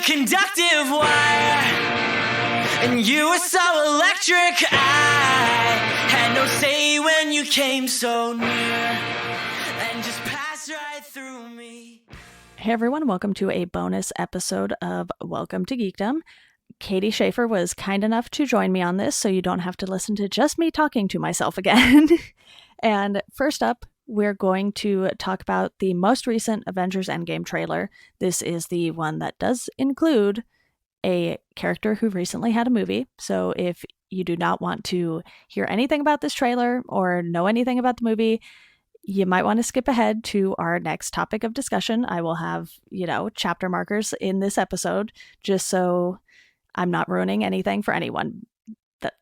a conductive wire, and you were so electric. I had no say when you came so near, and just passed right through me. Hey everyone, welcome to a bonus episode of Welcome to Geekdom. Katie Schaefer was kind enough to join me on this, so you don't have to listen to just me talking to myself again. And first up, we're going to talk about the most recent Avengers Endgame trailer. This is the one that does include a character who recently had a movie. So if you do not want to hear anything about this trailer or know anything about the movie, you might want to skip ahead to our next topic of discussion. I will have, chapter markers in this episode just so I'm not ruining anything for anyone.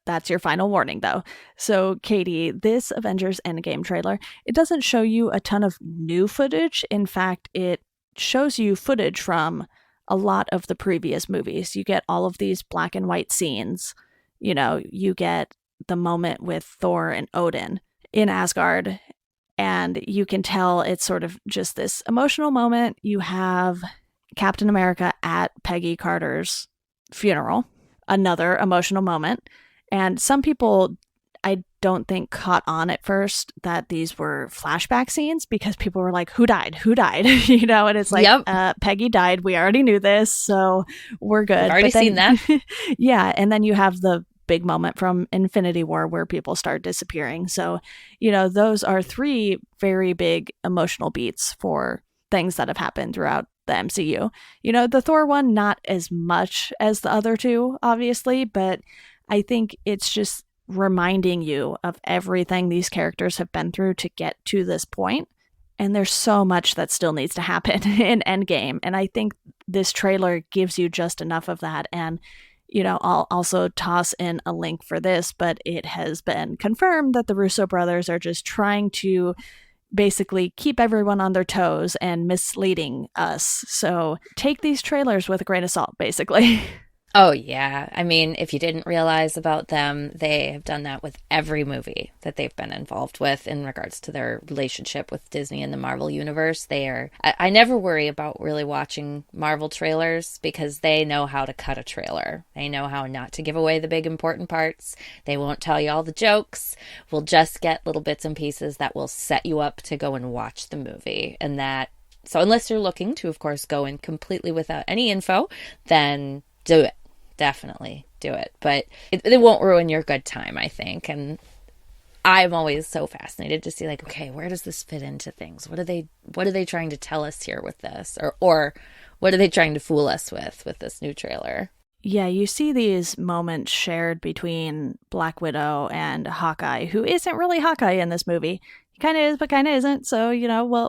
That's your final warning, though. So, Katie, this Avengers Endgame trailer, it doesn't show you a ton of new footage. In fact, it shows you footage from a lot of the previous movies. You get all of these black and white scenes. You get the moment with Thor and Odin in Asgard, and you can tell it's sort of just this emotional moment. You have Captain America at Peggy Carter's funeral, another emotional moment. And some people, I don't think, caught on at first that these were flashback scenes because people were like, who died? And it's like, Yep. Peggy died. We already knew this, so we're good. I've already seen that. Yeah, and then you have the big moment from Infinity War where people start disappearing. So, those are three very big emotional beats for things that have happened throughout the MCU. The Thor one, not as much as the other two, obviously, but I think it's just reminding you of everything these characters have been through to get to this point. And there's so much that still needs to happen in Endgame. And I think this trailer gives you just enough of that. And, I'll also toss in a link for this, but it has been confirmed that the Russo brothers are just trying to basically keep everyone on their toes and misleading us. So take these trailers with a grain of salt, basically. Oh, yeah. I mean, if you didn't realize about them, they have done that with every movie that they've been involved with in regards to their relationship with Disney and the Marvel Universe. I never worry about really watching Marvel trailers because they know how to cut a trailer. They know how not to give away the big important parts. They won't tell you all the jokes. We'll just get little bits and pieces that will set you up to go and watch the movie. So unless you're looking to, of course, go in completely without any info, then do it. Definitely do it. But it won't ruin your good time, I think. And I'm always so fascinated to see, like, okay, where does this fit into things? What are they trying to tell us here with this? Or what are they trying to fool us with this new trailer? Yeah, you see these moments shared between Black Widow and Hawkeye, who isn't really Hawkeye in this movie. He kind of is, but kind of isn't. So,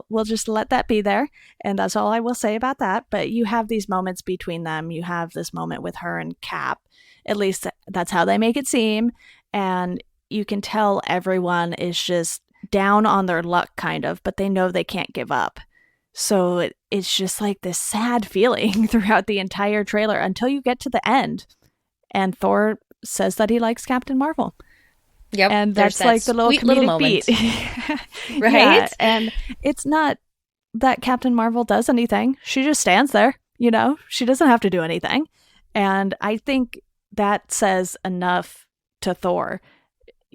we'll just let that be there. And that's all I will say about that. But you have these moments between them. You have this moment with her and Cap. At least that's how they make it seem. And you can tell everyone is just down on their luck, kind of, but they know they can't give up. So it's just like this sad feeling throughout the entire trailer until you get to the end. And Thor says that he likes Captain Marvel. Yep, and that's like the little comedic beat. Right? Yeah, and it's not that Captain Marvel does anything. She just stands there, She doesn't have to do anything. And I think that says enough to Thor.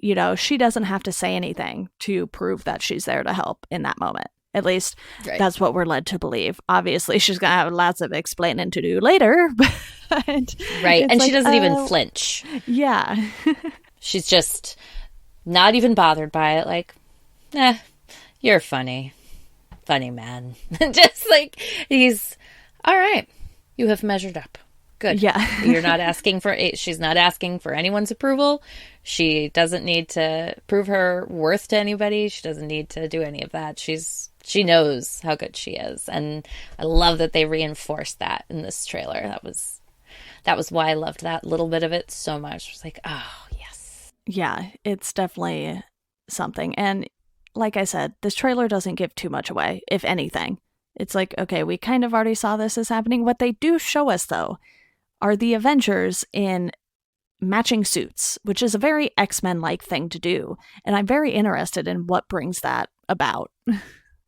She doesn't have to say anything to prove that she's there to help in that moment. At least That's what we're led to believe. Obviously, she's going to have lots of explaining to do later. But right, and she doesn't even flinch. Yeah. She's just not even bothered by it. Like, you're funny. Funny man. Just like, he's, all right, you have measured up. Good. Yeah. She's not asking for anyone's approval. She doesn't need to prove her worth to anybody. She doesn't need to do any of that. She knows how good she is. And I love that they reinforced that in this trailer. That was why I loved that little bit of it so much. It was like, oh, yes. Yeah, it's definitely something. And like I said, this trailer doesn't give too much away, if anything. It's like, okay, we kind of already saw this as happening. What they do show us, though, are the Avengers in matching suits, which is a very X-Men-like thing to do. And I'm very interested in what brings that about.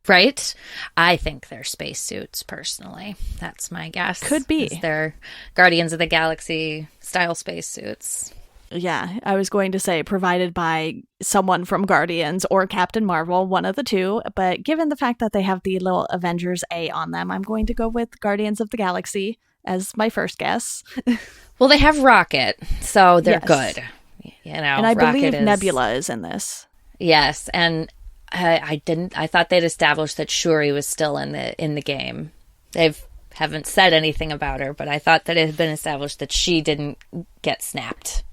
Right? I think they're spacesuits, personally. That's my guess. Could be. They're Guardians of the Galaxy style spacesuits. Yeah, I was going to say provided by someone from Guardians or Captain Marvel, one of the two. But given the fact that they have the little Avengers A on them, I'm going to go with Guardians of the Galaxy as my first guess. Well, they have Rocket, so they're Yes. good. You know, And I Rocket believe is... Nebula is in this. Yes, and I thought they'd established that Shuri was still in the game. Haven't said anything about her, but I thought that it had been established that she didn't get snapped.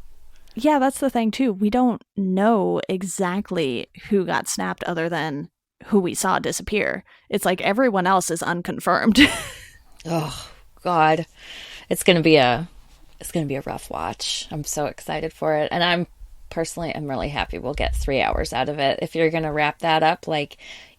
Yeah, that's the thing too. We don't know exactly who got snapped other than who we saw disappear. It's like everyone else is unconfirmed. Oh God, it's gonna be a rough watch. I'm so excited for it, and I'm really happy we'll get 3 hours out of it. If you're gonna wrap that up, like,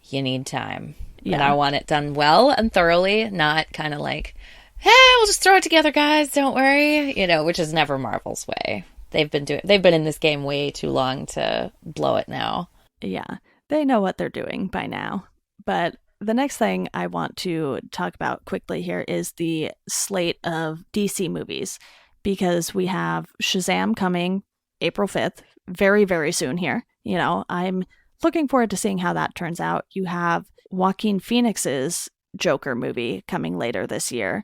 you need time, and I want it done well and thoroughly, not kind of like, hey, we'll just throw it together, guys. Don't worry, which is never Marvel's way. They've been in this game way too long to blow it now. Yeah, they know what they're doing by now. But the next thing I want to talk about quickly here is the slate of DC movies, because we have Shazam coming April 5th, very, very soon here. I'm looking forward to seeing how that turns out. You have Joaquin Phoenix's Joker movie coming later this year,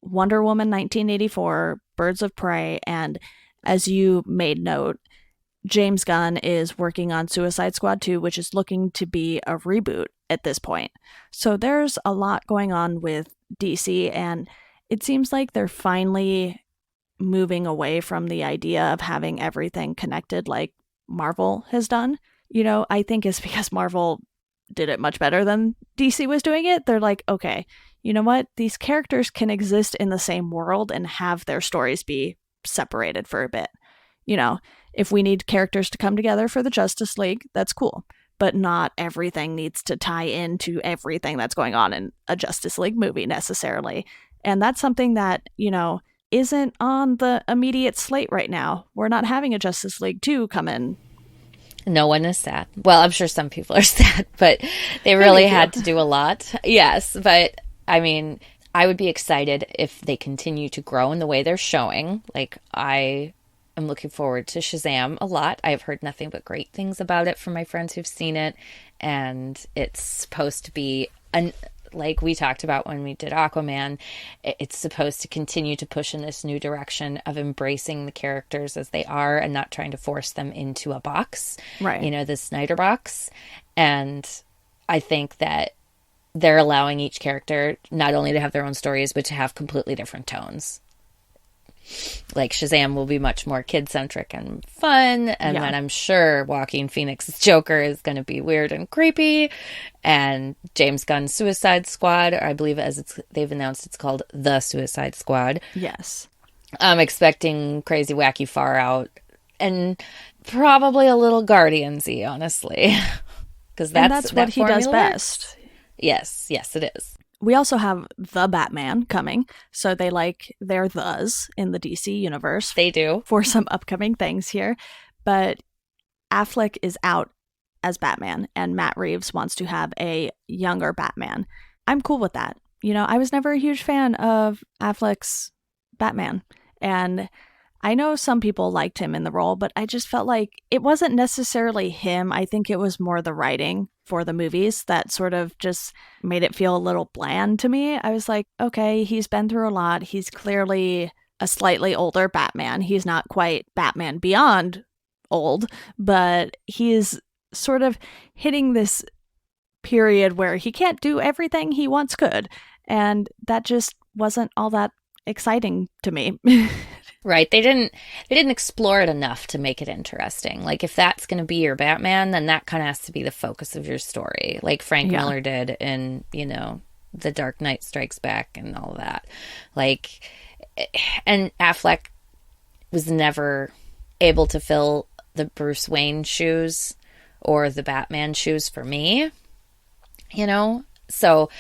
Wonder Woman 1984, Birds of Prey, and as you made note, James Gunn is working on Suicide Squad 2, which is looking to be a reboot at this point. So there's a lot going on with DC, and it seems like they're finally moving away from the idea of having everything connected like Marvel has done. I think it's because Marvel did it much better than DC was doing it. They're like, okay, you know what? These characters can exist in the same world and have their stories be separated for a bit. If we need characters to come together for the Justice League, that's cool. But not everything needs to tie into everything that's going on in a Justice League movie necessarily. And that's something that, isn't on the immediate slate right now. We're not having a Justice League 2 come in. No one is sad. Well, I'm sure some people are sad, but they really had to do a lot. Yes, but I mean, I would be excited if they continue to grow in the way they're showing. Like, I am looking forward to Shazam a lot. I've heard nothing but great things about it from my friends who've seen it. And it's supposed to be, like we talked about when we did Aquaman, it's supposed to continue to push in this new direction of embracing the characters as they are and not trying to force them into a box. Right. The Snyder box. And I think that they're allowing each character not only to have their own stories, but to have completely different tones. Like, Shazam will be much more kid-centric and fun, and then I'm sure Joaquin Phoenix's Joker is going to be weird and creepy, and James Gunn's Suicide Squad, or I believe they've announced it's called The Suicide Squad. Yes. I'm expecting crazy, wacky, far out, and probably a little Guardians-y, honestly. Because that's what he does best. Yes, it is. We also have The Batman coming, so they like their thes in the DC universe. They do. For some upcoming things here. But Affleck is out as Batman, and Matt Reeves wants to have a younger Batman. I'm cool with that. I was never a huge fan of Affleck's Batman, and I know some people liked him in the role, but I just felt like it wasn't necessarily him. I think it was more the writing for the movies that sort of just made it feel a little bland to me. I was like, okay, he's been through a lot. He's clearly a slightly older Batman. He's not quite Batman Beyond old, but he's sort of hitting this period where he can't do everything he once could. And that just wasn't all that exciting to me. Right. They didn't explore it enough to make it interesting. Like, if that's going to be your Batman, then that kind of has to be the focus of your story, like Frank Miller did in, The Dark Knight Strikes Back and all of that. Like, and Affleck was never able to fill the Bruce Wayne shoes or the Batman shoes for me, So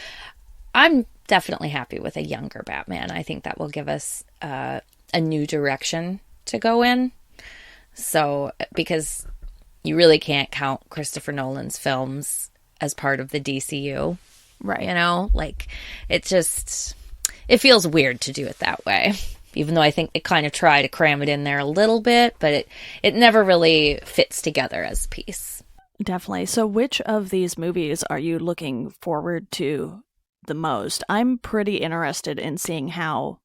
I'm definitely happy with a younger Batman. I think that will give us a new direction to go in. So, because you really can't count Christopher Nolan's films as part of the DCU. Right. You know, like it feels weird to do it that way. Even though I think they kind of try to cram it in there a little bit, but it never really fits together as a piece. Definitely. So which of these movies are you looking forward to the most? I'm pretty interested in seeing how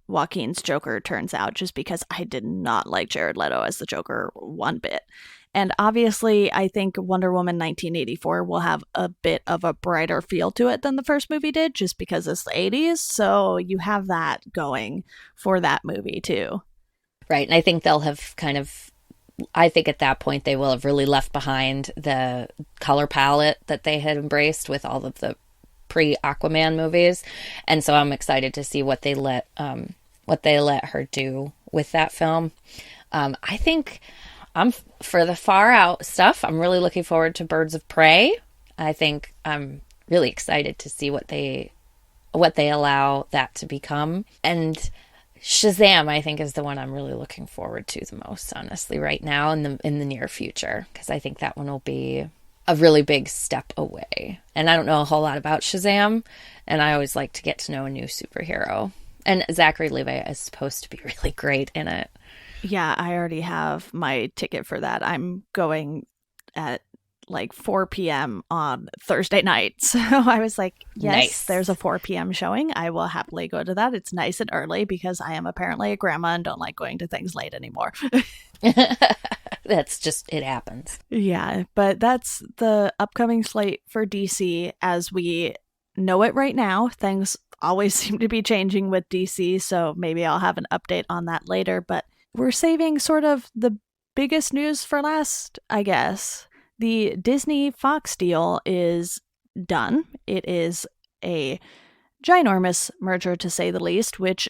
Joaquin's Joker turns out, just because I did not like Jared Leto as the Joker one bit. And obviously, I think Wonder Woman 1984 will have a bit of a brighter feel to it than the first movie did, just because it's the 80s. So you have that going for that movie, too. Right. And I think they'll have I think at that point they will have really left behind the color palette that they had embraced with all of the pre-Aquaman movies. And so I'm excited to see what they let her do with that film. I think for the far out stuff, I'm really looking forward to Birds of Prey. I think I'm really excited to see what they allow that to become. And Shazam, I think, is the one I'm really looking forward to the most, honestly, right now in the near future, because I think that one will be a really big step away. And I don't know a whole lot about Shazam, and I always like to get to know a new superhero. And Zachary Levi is supposed to be really great in it. Yeah, I already have my ticket for that. I'm going at like 4 p.m. on Thursday night. So I was like, yes, Nice. There's a 4 p.m. showing. I will happily go to that. It's nice and early because I am apparently a grandma and don't like going to things late anymore. That's just, it happens. Yeah, but that's the upcoming slate for DC as we know it right now. Things always seem to be changing with DC, so maybe I'll have an update on that later. But we're saving sort of the biggest news for last, I guess. The Disney-Fox deal is done. It is a ginormous merger, to say the least, which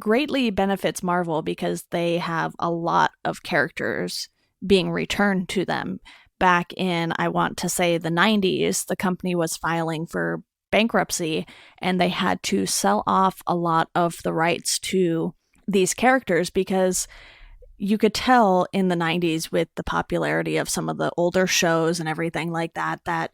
greatly benefits Marvel because they have a lot of characters being returned to them. Back in, I want to say, the 90s, the company was filing for bankruptcy, and they had to sell off a lot of the rights to these characters because you could tell in the 90s with the popularity of some of the older shows and everything like that, that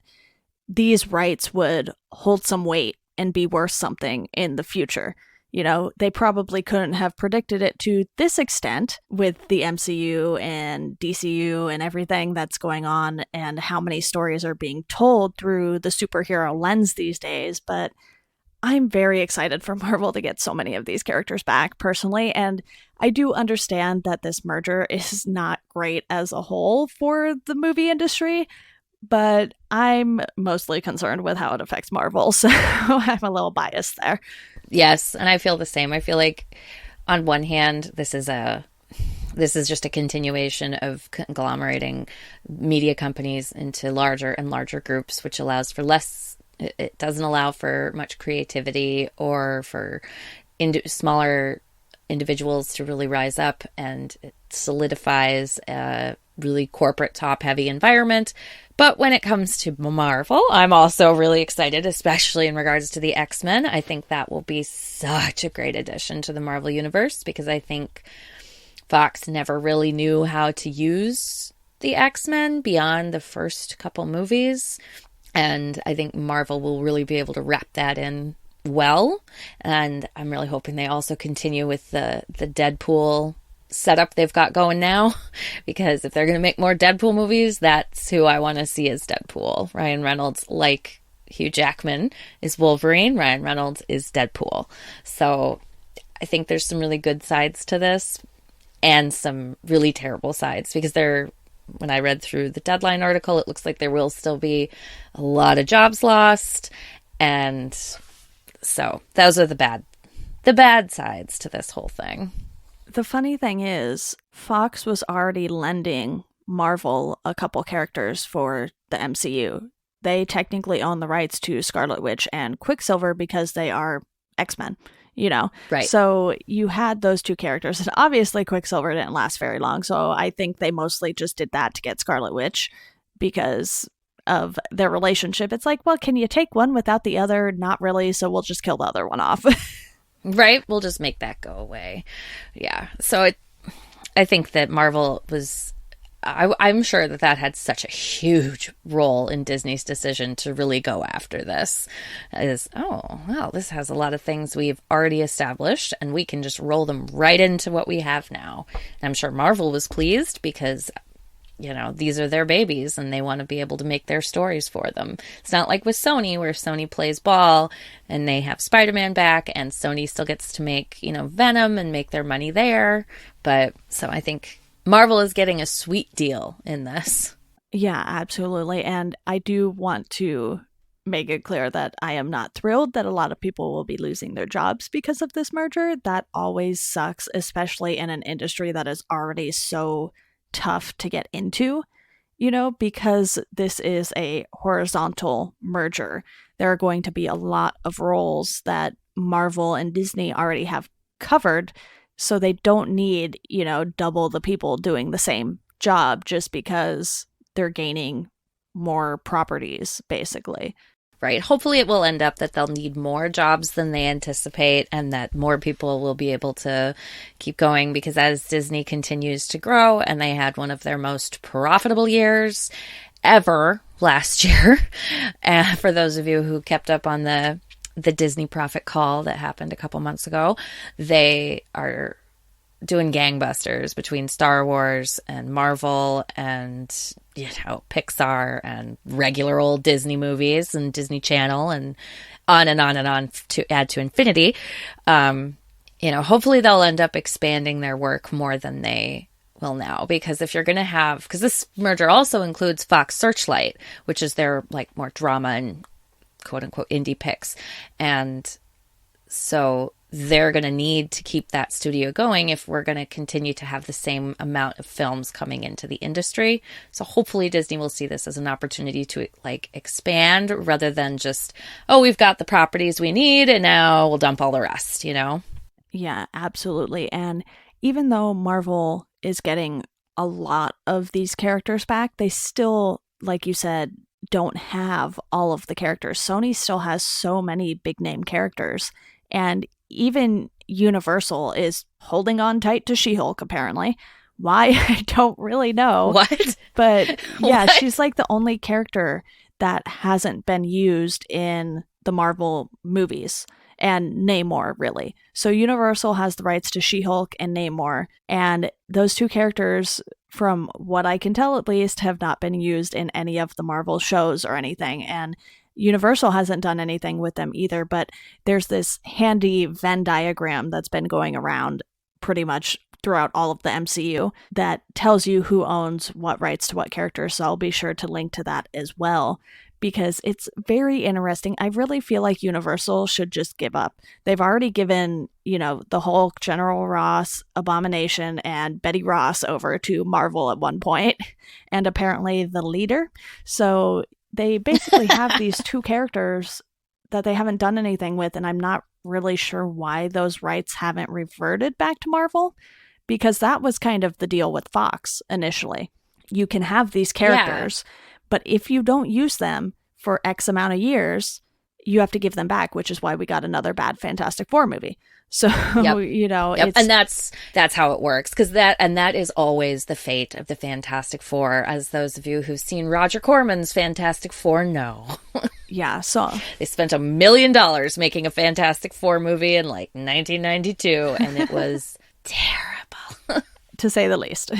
these rights would hold some weight and be worth something in the future. You know, they probably couldn't have predicted it to this extent with the MCU and DCU and everything that's going on and how many stories are being told through the superhero lens these days. But I'm very excited for Marvel to get so many of these characters back personally. And I do understand that this merger is not great as a whole for the movie industry, but I'm mostly concerned with how it affects Marvel. So I'm a little biased there. Yes, and I feel the same. I feel like on one hand, this is just a continuation of conglomerating media companies into larger and larger groups, which allows for less. It doesn't allow for much creativity or for smaller individuals to really rise up, and it solidifies a really corporate top-heavy environment. But when it comes to Marvel, I'm also really excited, especially in regards to the X-Men. I think that will be such a great addition to the Marvel Universe because I think Fox never really knew how to use the X-Men beyond the first couple movies. And I think Marvel will really be able to wrap that in well. And I'm really hoping they also continue with the Deadpool setup they've got going now, because if they're going to make more Deadpool movies, that's who I want to see as Deadpool. Ryan Reynolds, like Hugh Jackman, is Wolverine. Ryan Reynolds is Deadpool. So I think there's some really good sides to this and some really terrible sides, because when I read through the Deadline article, it looks like there will still be a lot of jobs lost. And so those are the bad sides to this whole thing. The funny thing is, Fox was already lending Marvel a couple characters for the MCU. They technically own the rights to Scarlet Witch and Quicksilver because they are X-Men, you know? Right. So you had those two characters, and obviously Quicksilver didn't last very long, so I think they mostly just did that to get Scarlet Witch because of their relationship. It's like, well, can you take one without the other? Not really, so we'll just kill the other one off. Right? We'll just make that go away. Yeah. So I think that Marvel was I'm sure that had such a huge role in Disney's decision to really go after this. Oh, well, this has a lot of things we've already established, and we can just roll them right into what we have now. And I'm sure Marvel was pleased because, these are their babies and they want to be able to make their stories for them. It's not like with Sony, where Sony plays ball and they have Spider-Man back and Sony still gets to make, Venom and make their money there. But so I think Marvel is getting a sweet deal in this. Yeah, absolutely. And I do want to make it clear that I am not thrilled that a lot of people will be losing their jobs because of this merger. That always sucks, especially in an industry that is already so tough to get into, because this is a horizontal merger. There are going to be a lot of roles that Marvel and Disney already have covered, so they don't need, double the people doing the same job just because they're gaining more properties, basically. Right. Hopefully it will end up that they'll need more jobs than they anticipate and that more people will be able to keep going, because as Disney continues to grow, and they had one of their most profitable years ever last year, for those of you who kept up on the Disney profit call that happened a couple months ago, they are doing gangbusters between Star Wars and Marvel and, Pixar and regular old Disney movies and Disney Channel and on and on and on to add to infinity. Hopefully they'll end up expanding their work more than they will now, because if you're going to have, because this merger also includes Fox Searchlight, which is their more drama and quote unquote indie picks. And so they're going to need to keep that studio going if we're going to continue to have the same amount of films coming into the industry. So hopefully Disney will see this as an opportunity to expand rather than just, we've got the properties we need and now we'll dump all the rest, Yeah, absolutely. And even though Marvel is getting a lot of these characters back, they still, like you said, don't have all of the characters. Sony still has so many big name characters, and even Universal is holding on tight to She-Hulk, apparently. Why? I don't really know. What? But yeah, What? she's the only character that hasn't been used in the Marvel movies, and Namor, really. So Universal has the rights to She-Hulk and Namor, and those two characters, from what I can tell at least, have not been used in any of the Marvel shows or anything, and Universal hasn't done anything with them either. But there's this handy Venn diagram that's been going around pretty much throughout all of the MCU that tells you who owns what rights to what characters, so I'll be sure to link to that as well, because it's very interesting. I really feel like Universal should just give up. They've already given, the Hulk, General Ross, Abomination, and Betty Ross over to Marvel at one point, and apparently the leader. So they basically have these two characters that they haven't done anything with, and I'm not really sure why those rights haven't reverted back to Marvel, because that was kind of the deal with Fox initially. You can have these characters, but if you don't use them for X amount of years, you have to give them back, which is why we got another bad Fantastic Four movie. So, Yep. It's... And that's how it works, because that is always the fate of the Fantastic Four, as those of you who've seen Roger Corman's Fantastic Four know. Yeah, so they spent $1 million making a Fantastic Four movie in 1992, and it was terrible, to say the least.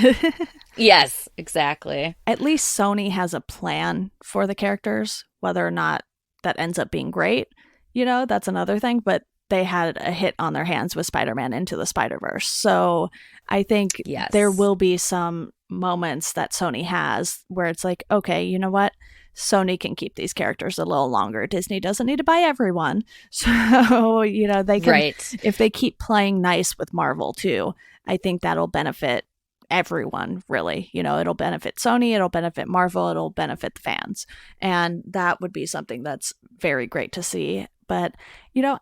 Yes, exactly. At least Sony has a plan for the characters, whether or not that ends up being great, that's another thing, but they had a hit on their hands with Spider-Man Into the Spider-Verse. So I think there will be some moments that Sony has where it's okay, you know what? Sony can keep these characters a little longer. Disney doesn't need to buy everyone. So, they can, right. If they keep playing nice with Marvel too, I think that'll benefit everyone, really. It'll benefit Sony, it'll benefit Marvel, it'll benefit the fans. And that would be something that's very great to see. But,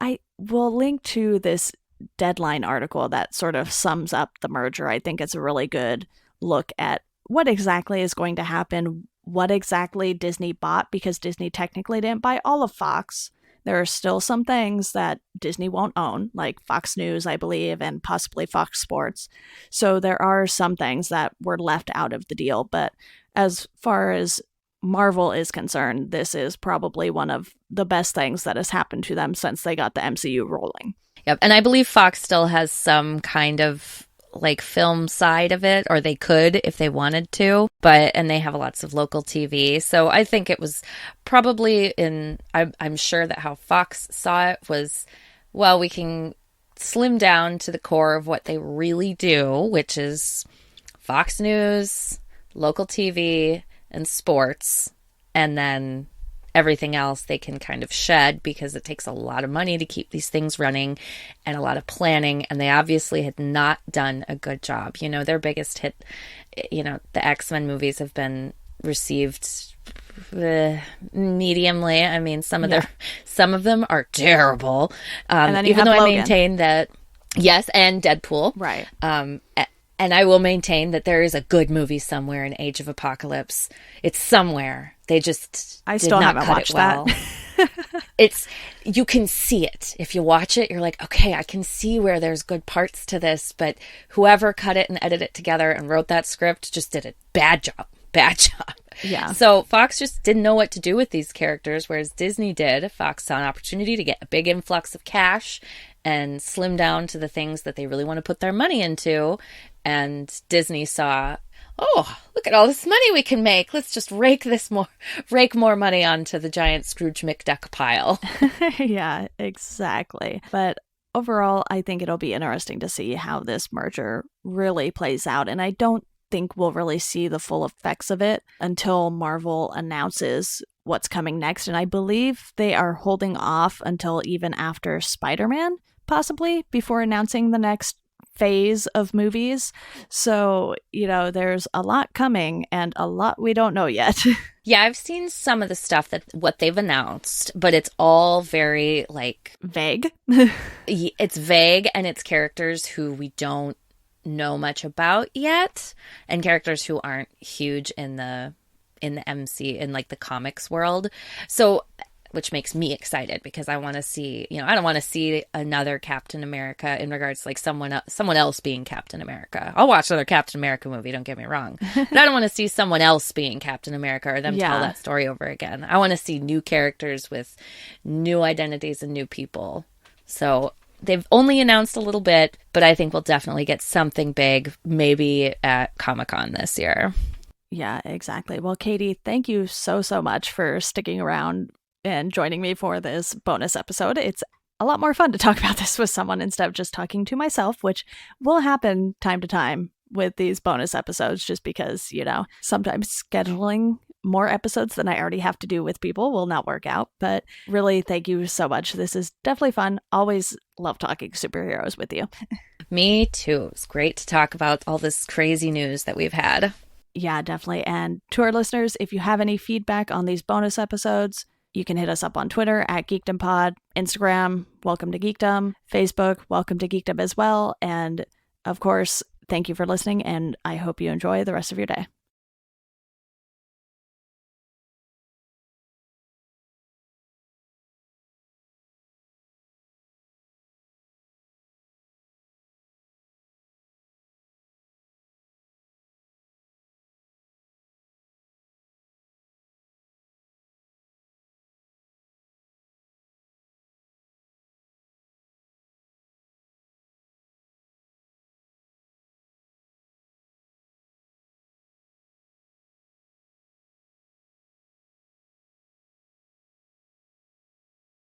I will link to this Deadline article that sort of sums up the merger. I think it's a really good look at what exactly is going to happen, what exactly Disney bought, because Disney technically didn't buy all of Fox. There are still some things that Disney won't own, like Fox News, I believe, and possibly Fox Sports. So there are some things that were left out of the deal. But as far as Marvel is concerned, this is probably one of the best things that has happened to them since they got the MCU rolling. Yep. And I believe Fox still has some kind of like film side of it, or they could if they wanted to, and they have lots of local TV. So I think it was probably I'm sure that how Fox saw it was, well, we can slim down to the core of what they really do, which is Fox News, local TV, and sports, and then everything else they can kind of shed because it takes a lot of money to keep these things running and a lot of planning, and they obviously had not done a good job. You know, their biggest hit, you know, the X-Men movies have been received mediumly. I mean, some of them are terrible. And then you even have though Logan. I maintain that, yes, and Deadpool. Right. And I will maintain that there is a good movie somewhere in Age of Apocalypse. It's somewhere. They just I did still not haven't cut watched it well. You can see it. If you watch it, you're like, okay, I can see where there's good parts to this, but whoever cut it and edited it together and wrote that script just did a bad job. Bad job. Yeah. So Fox just didn't know what to do with these characters, whereas Disney did. Fox saw an opportunity to get a big influx of cash and slim down to the things that they really want to put their money into. And Disney saw, oh, look at all this money we can make. Let's just rake more money onto the giant Scrooge McDuck pile. Yeah, exactly. But overall, I think it'll be interesting to see how this merger really plays out. And I don't think we'll really see the full effects of it until Marvel announces what's coming next. And I believe they are holding off until even after Spider-Man, possibly, before announcing the next phase of movies. So, you know, there's a lot coming and a lot we don't know yet. Yeah, I've seen some of the stuff what they've announced, but it's all very like vague. It's vague, and it's characters who we don't know much about yet, and characters who aren't huge in the like the comics world. So, which makes me excited because I want to see, you know, I don't want to see another Captain America in regards to like someone else being Captain America. I'll watch another Captain America movie, don't get me wrong. But I don't want to see someone else being Captain America or them tell that story over again. I want to see new characters with new identities and new people. So they've only announced a little bit, but I think we'll definitely get something big, maybe at Comic-Con this year. Yeah, exactly. Well, Katie, thank you so much for sticking around and joining me for this bonus episode. It's a lot more fun to talk about this with someone instead of just talking to myself, which will happen time to time with these bonus episodes, just because, you know, sometimes scheduling more episodes than I already have to do with people will not work out. But really, thank you so much. This is definitely fun. Always love talking superheroes with you. Me too. It's great to talk about all this crazy news that we've had. Yeah, definitely. And to our listeners, if you have any feedback on these bonus episodes, you can hit us up on Twitter at GeekdomPod, Instagram, Welcome to Geekdom, Facebook, Welcome to Geekdom as well. And of course, thank you for listening, and I hope you enjoy the rest of your day.